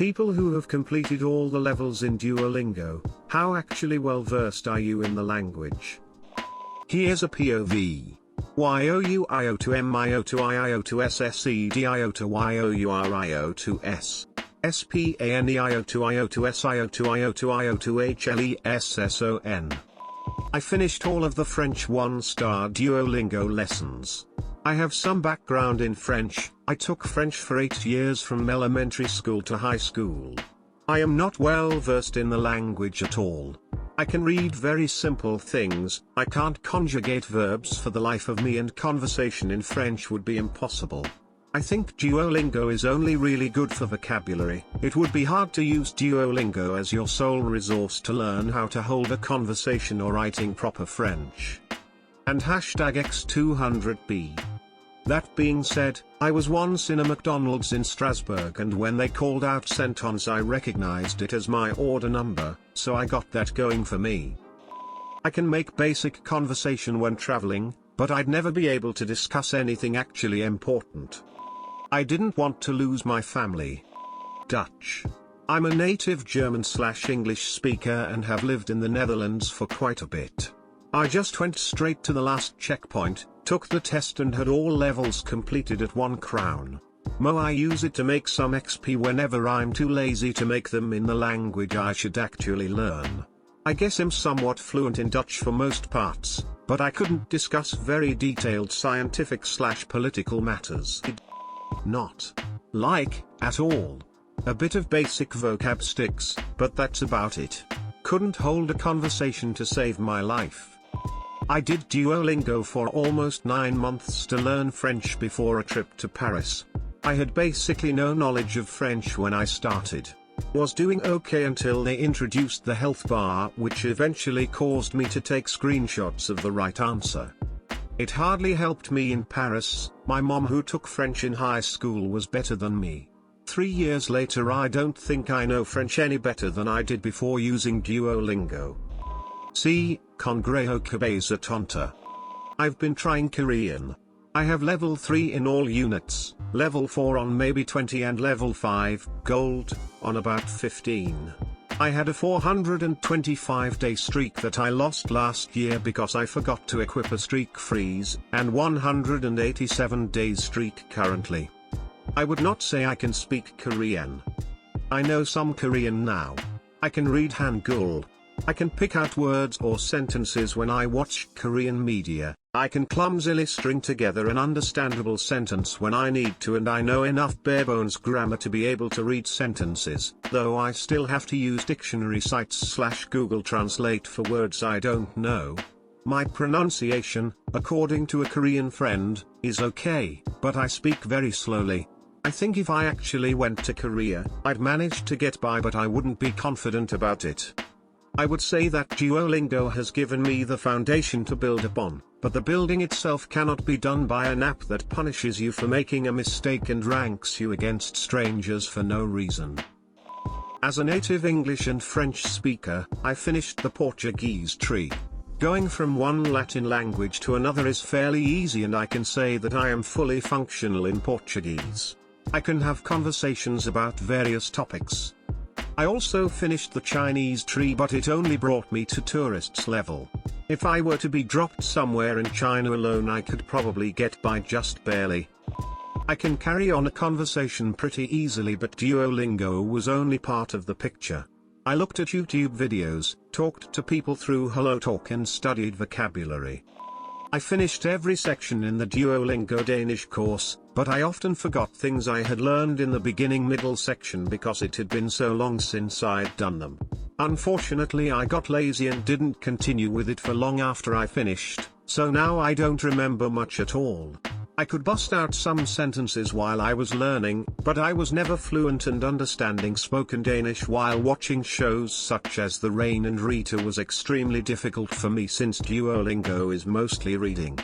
People who have completed all the levels in Duolingo, how actually well versed are you in the language? Here's a POV. YOUIO to MIO to IIO to SSEDIO to YOURIO to S. SPANEIO to IO to SIO to IO to IO to HLESSON. I finished all of the French 1-star Duolingo lessons. I have some background in French. I took French for 8 years from elementary school to high school. I am not well versed in the language at all. I can read very simple things. I can't conjugate verbs for the life of me, and conversation in French would be impossible. I think Duolingo is only really good for vocabulary. It would be hard to use Duolingo as your sole resource to learn how to hold a conversation or writing proper French. And #X200B. That being said, I was once in a McDonald's in Strasbourg, and when they called out sentence I recognized it as my order number, so I got that going for me. I can make basic conversation when traveling, but I'd never be able to discuss anything actually important. I didn't want to lose my family. Dutch. I'm a native German/English speaker and have lived in the Netherlands for quite a bit. I just went straight to the last checkpoint, took the test and had all levels completed at £1. I use it to make some XP whenever I'm too lazy to make them in the language I should actually learn. I guess I'm somewhat fluent in Dutch for most parts, but I couldn't discuss very detailed scientific/political matters. Not like, at all. A bit of basic vocab sticks, but that's about it. Couldn't hold a conversation to save my life. I did Duolingo for almost 9 months to learn French before a trip to Paris. I had basically no knowledge of French when I started. Was doing okay until they introduced the health bar, which eventually caused me to take screenshots of the right answer. It hardly helped me in Paris. My mom, who took French in high school, was better than me. 3 years later I don't think I know French any better than I did before using Duolingo. See, Congreho Cabeza Tonta. I've been trying Korean. I have level 3 in all units, level 4 on maybe 20 and level 5, gold, on about 15. I had a 425-day streak that I lost last year because I forgot to equip a streak freeze, and 187-day streak currently. I would not say I can speak Korean. I know some Korean now. I can read Hangul. I can pick out words or sentences when I watch Korean media. I can clumsily string together an understandable sentence when I need to, and I know enough bare-bones grammar to be able to read sentences, though I still have to use dictionary sites/Google Translate for words I don't know. My pronunciation, according to a Korean friend, is okay, but I speak very slowly. I think if I actually went to Korea, I'd manage to get by, but I wouldn't be confident about it. I would say that Duolingo has given me the foundation to build upon, but the building itself cannot be done by an app that punishes you for making a mistake and ranks you against strangers for no reason. As a native English and French speaker, I finished the Portuguese tree. Going from one Latin language to another is fairly easy, and I can say that I am fully functional in Portuguese. I can have conversations about various topics. I also finished the Chinese tree, but it only brought me to tourists level. If I were to be dropped somewhere in China alone, I could probably get by just barely. I can carry on a conversation pretty easily, but Duolingo was only part of the picture. I looked at YouTube videos, talked to people through HelloTalk, and studied vocabulary. I finished every section in the Duolingo Danish course, but I often forgot things I had learned in the beginning middle section because it had been so long since I'd done them. Unfortunately, I got lazy and didn't continue with it for long after I finished, so now I don't remember much at all. I could bust out some sentences while I was learning, but I was never fluent, and understanding spoken Danish while watching shows such as The Rain and Rita was extremely difficult for me, since Duolingo is mostly reading.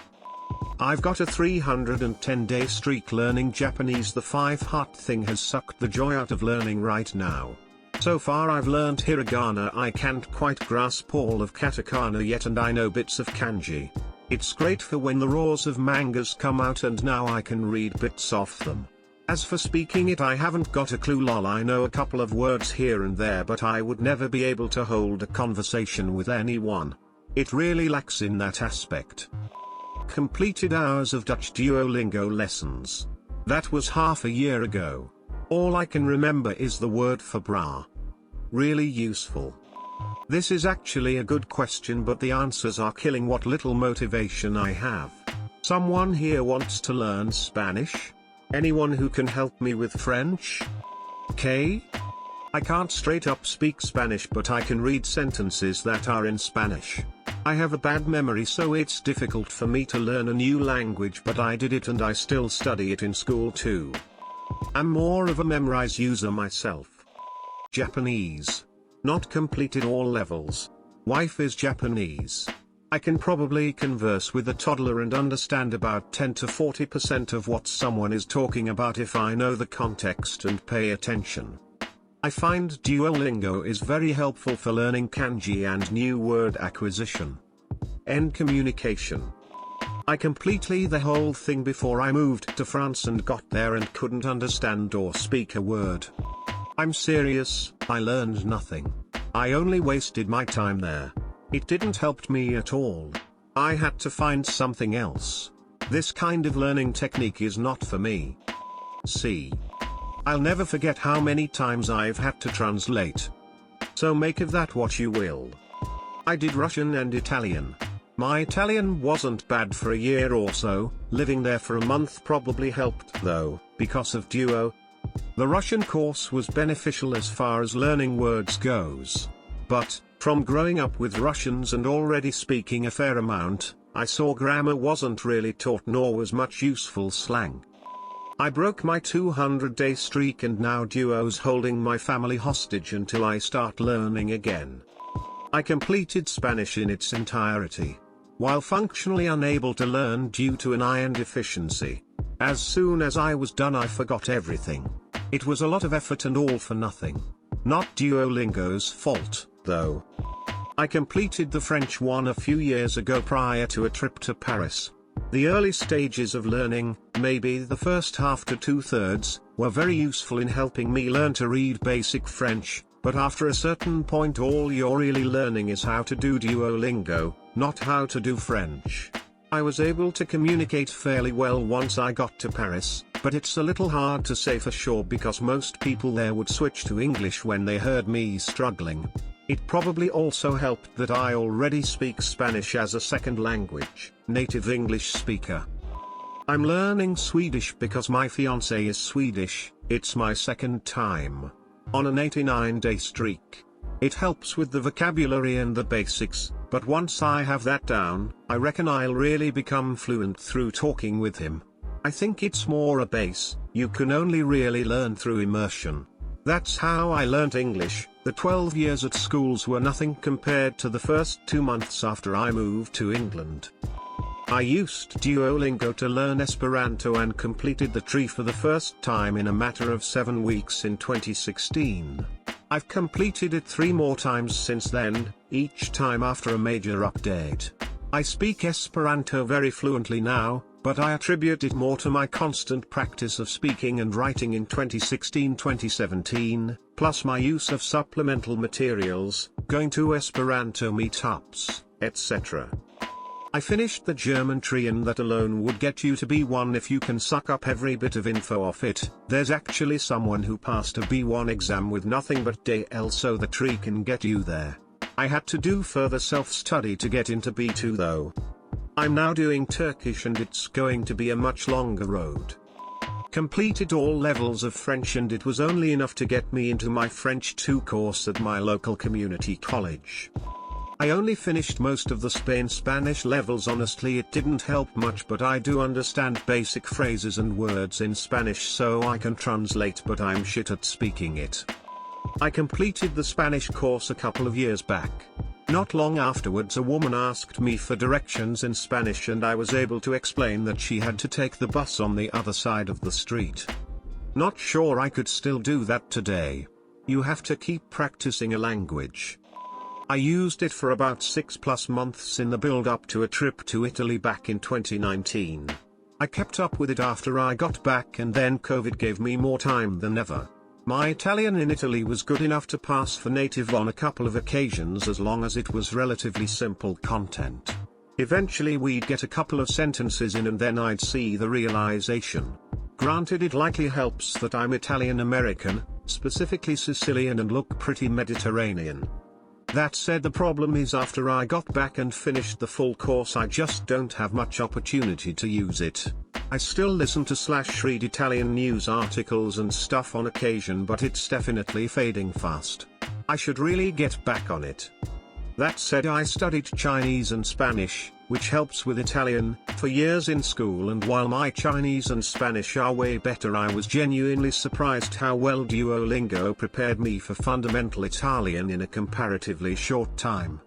I've got a 310-day streak learning Japanese. The 5-heart thing has sucked the joy out of learning right now. So far I've learned hiragana. I can't quite grasp all of katakana yet, and I know bits of kanji. It's great for when the raws of mangas come out, and now I can read bits off them. As for speaking it, I haven't got a clue lol. I know a couple of words here and there, but I would never be able to hold a conversation with anyone. It really lacks in that aspect. Completed hours of Dutch Duolingo lessons. That was half a year ago. All I can remember is the word for bra. Really useful. This is actually a good question, but the answers are killing what little motivation I have. Someone here wants to learn Spanish? Anyone who can help me with French? Okay? I can't straight up speak Spanish, but I can read sentences that are in Spanish. I have a bad memory, so it's difficult for me to learn a new language, but I did it and I still study it in school too. I'm more of a memorize user myself. Japanese. Not completed all levels. Wife is Japanese. I can probably converse with a toddler and understand about 10 to 40% of what someone is talking about if I know the context and pay attention. I find Duolingo is very helpful for learning kanji and new word acquisition. End communication. I completely the whole thing before I moved to France and got there and couldn't understand or speak a word. I'm serious, I learned nothing. I only wasted my time there. It didn't help me at all. I had to find something else. This kind of learning technique is not for me. See. I'll never forget how many times I've had to translate. So make of that what you will. I did Russian and Italian. My Italian wasn't bad for a year or so. Living there for a month probably helped though, because of Duo. The Russian course was beneficial as far as learning words goes. But, from growing up with Russians and already speaking a fair amount, I saw grammar wasn't really taught, nor was much useful slang. I broke my 200-day streak and now Duo's holding my family hostage until I start learning again. I completed Spanish in its entirety. While functionally unable to learn due to an iron deficiency. As soon as I was done I forgot everything. It was a lot of effort and all for nothing. Not Duolingo's fault, though. I completed the French one a few years ago prior to a trip to Paris. The early stages of learning, maybe the first half to 2/3, were very useful in helping me learn to read basic French, but after a certain point all you're really learning is how to do Duolingo, not how to do French. I was able to communicate fairly well once I got to Paris, but it's a little hard to say for sure because most people there would switch to English when they heard me struggling. It probably also helped that I already speak Spanish as a second language, native English speaker. I'm learning Swedish because my fiancé is Swedish. It's my second time. On an 89-day streak. It helps with the vocabulary and the basics, but once I have that down, I reckon I'll really become fluent through talking with him. I think it's more a base, you can only really learn through immersion. That's how I learnt English. The 12 years at schools were nothing compared to the first 2 months after I moved to England. I used Duolingo to learn Esperanto and completed the tree for the first time in a matter of 7 weeks in 2016. I've completed it 3 more times since then, each time after a major update. I speak Esperanto very fluently now, but I attribute it more to my constant practice of speaking and writing in 2016-2017, plus my use of supplemental materials, going to Esperanto meetups, etc. I finished the German tree and that alone would get you to B1 if you can suck up every bit of info off it. There's actually someone who passed a B1 exam with nothing but DL, so the tree can get you there. I had to do further self-study to get into B2 though. I'm now doing Turkish and it's going to be a much longer road. Completed all levels of French and it was only enough to get me into my French 2 course at my local community college. I only finished most of the Spanish levels. Honestly it didn't help much, but I do understand basic phrases and words in Spanish so I can translate, but I'm shit at speaking it. I completed the Spanish course a couple of years back. Not long afterwards a woman asked me for directions in Spanish and I was able to explain that she had to take the bus on the other side of the street. Not sure I could still do that today. You have to keep practicing a language. I used it for about 6+ months in the build-up to a trip to Italy back in 2019. I kept up with it after I got back, and then COVID gave me more time than ever. My Italian in Italy was good enough to pass for native on a couple of occasions as long as it was relatively simple content. Eventually we'd get a couple of sentences in and then I'd see the realization. Granted, it likely helps that I'm Italian American, specifically Sicilian, and look pretty Mediterranean. That said, the problem is after I got back and finished the full course I just don't have much opportunity to use it. I still listen to / read Italian news articles and stuff on occasion, but it's definitely fading fast. I should really get back on it. That said, I studied Chinese and Spanish, which helps with Italian, for years in school, and while my Chinese and Spanish are way better, I was genuinely surprised how well Duolingo prepared me for fundamental Italian in a comparatively short time.